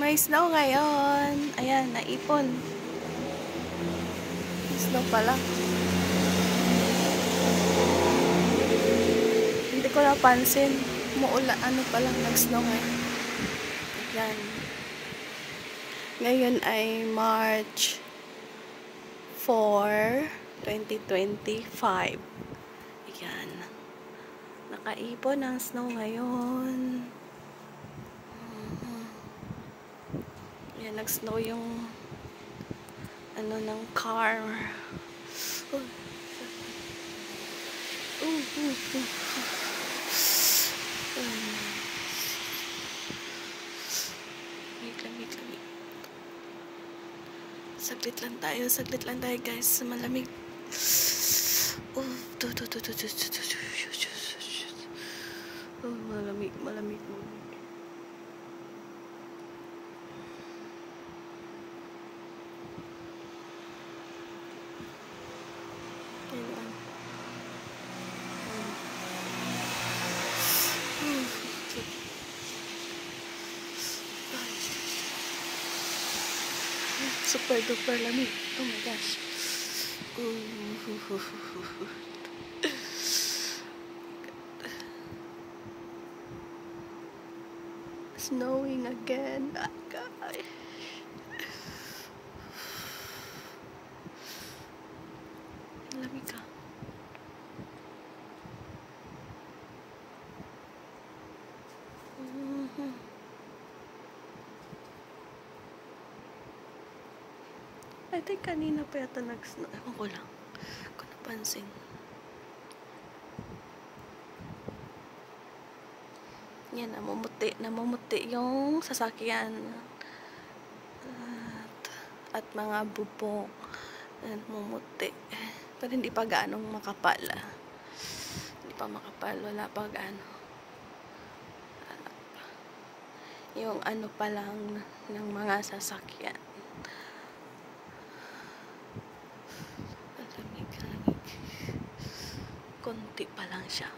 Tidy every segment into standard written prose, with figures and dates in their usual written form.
May snow ngayon. Ayan, naipon. May snow pala. Hindi ko napansin. Muula, ano palang nag-snow ngayon. Ayan. Ngayon ay March 4, 2025. Ayan. Nakaipon ng snow ngayon. Ayan, nag-snow yung ano ng car. Wait lang. Saglit lang tayo guys, malamig. Malamig. Super duper lamig. Oh my gosh. Snowing again. Oh God. Lamig ka. I think kanina pa yata nag-snow. Ewan ko lang. Kung napansin. Yan, namumuti yung sasakyan. At mga bubong. Namumuti. Pero hindi pa gaanong makapal. Hindi pa makapal. Wala pa gaano. Yung ano pa lang ng mga sasakyan. Lamig. Konti pa lang siya.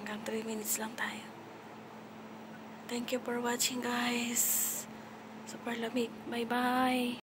Hanggang 3 minutes lang tayo. Thank you for watching guys. Super lamig. Bye bye.